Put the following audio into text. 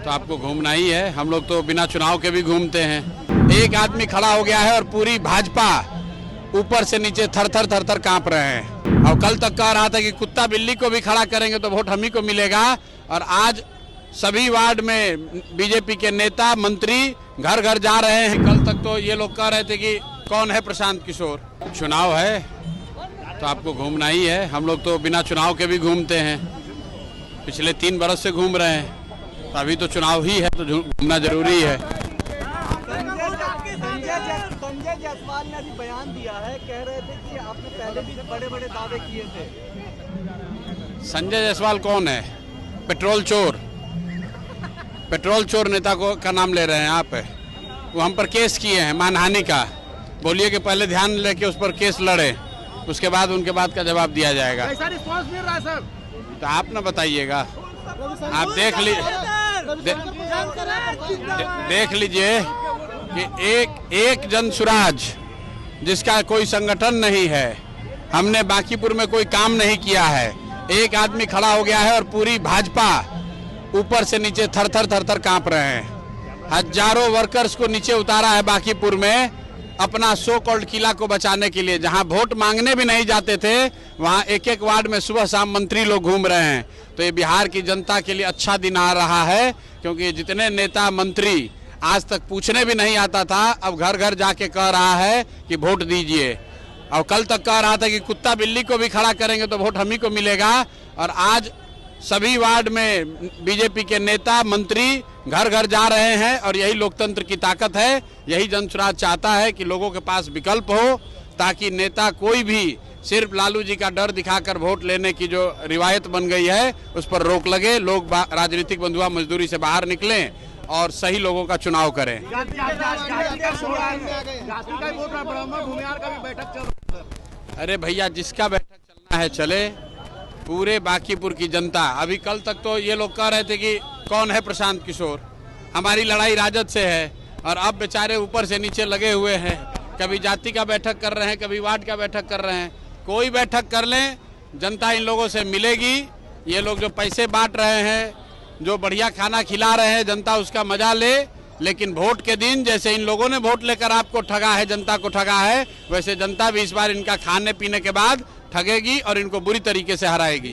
तो आपको घूमना ही है। हम लोग तो बिना चुनाव के भी घूमते हैं। एक आदमी खड़ा हो गया है और पूरी भाजपा ऊपर से नीचे थर थर कांप रहे हैं। और कल तक कह रहा था कि कुत्ता बिल्ली को भी खड़ा करेंगे तो वोट हम ही को मिलेगा। और आज सभी वार्ड में बीजेपी के नेता मंत्री घर घर जा रहे हैं। कल तक तो ये लोग कह रहे थे कि कौन है प्रशांत किशोर। चुनाव है तो आपको घूमना ही है। हम लोग तो बिना चुनाव के भी घूमते हैं। पिछले 3 बरस से घूम रहे हैं। तो अभी तो चुनाव ही है तो घूमना जरूरी है। संजय जायसवाल ने अभी बयान दिया है, कह रहे थे कि आपने पहले भी बड़े दावे किए थे। संजय जायसवाल कौन है? पेट्रोल चोर नेता का नाम ले रहे हैं आप। वो हम पर केस किए हैं मानहानि का। बोलिए कि पहले ध्यान लेके उस पर केस लड़े, उसके बाद उनके बात का जवाब दिया जाएगा। कैसा रिस्पांस मिल रहा है सर? तो आप ना बताइएगा, आप देख लीजिए कि एक जन सुराज जिसका कोई संगठन नहीं है, हमने बांकीपुर में कोई काम नहीं किया है। एक आदमी खड़ा हो गया है और पूरी भाजपा ऊपर से नीचे थर थर कांप रहे हैं। हजारों वर्कर्स को नीचे उतारा है बांकीपुर में अपना सो कॉल्ड किला को बचाने के लिए। जहां वोट मांगने भी नहीं जाते थे वहां एक वार्ड में सुबह शाम मंत्री लोग घूम रहे हैं। तो ये बिहार की जनता के लिए अच्छा दिन आ रहा है, क्योंकि जितने नेता मंत्री आज तक पूछने भी नहीं आता था, अब घर घर जाके कह रहा है कि वोट दीजिए। और कल तक कह रहा था कि कुत्ता बिल्ली को भी खड़ा करेंगे तो वोट हम ही को मिलेगा। और आज सभी वार्ड में बीजेपी के नेता मंत्री घर घर जा रहे हैं। और यही लोकतंत्र की ताकत है। यही जनसुराज चाहता है कि लोगों के पास विकल्प हो, ताकि नेता कोई भी सिर्फ लालू जी का डर दिखाकर वोट लेने की जो रिवायत बन गई है उस पर रोक लगे। लोग राजनीतिक बंधुआ मजदूरी से बाहर निकलें और सही लोगों का चुनाव करें। अरे भैया, जिसका बैठक चलना है चले। पूरे बांकीपुर की जनता, अभी कल तक तो ये लोग कह रहे थे कि कौन है प्रशांत किशोर। हमारी लड़ाई राजद से है और अब बेचारे ऊपर से नीचे लगे हुए हैं। कभी जाति का बैठक कर रहे हैं, कभी वार्ड का बैठक कर रहे हैं। कोई बैठक कर लें, जनता इन लोगों से मिलेगी। ये लोग जो पैसे बांट रहे हैं, जो बढ़िया खाना खिला रहे हैं, जनता उसका मजा ले। लेकिन वोट के दिन जैसे इन लोगों ने वोट लेकर आपको ठगा है, जनता को ठगा है, वैसे जनता भी इस बार इनका खाने पीने के बाद ठगेगी और इनको बुरी तरीके से हराएगी।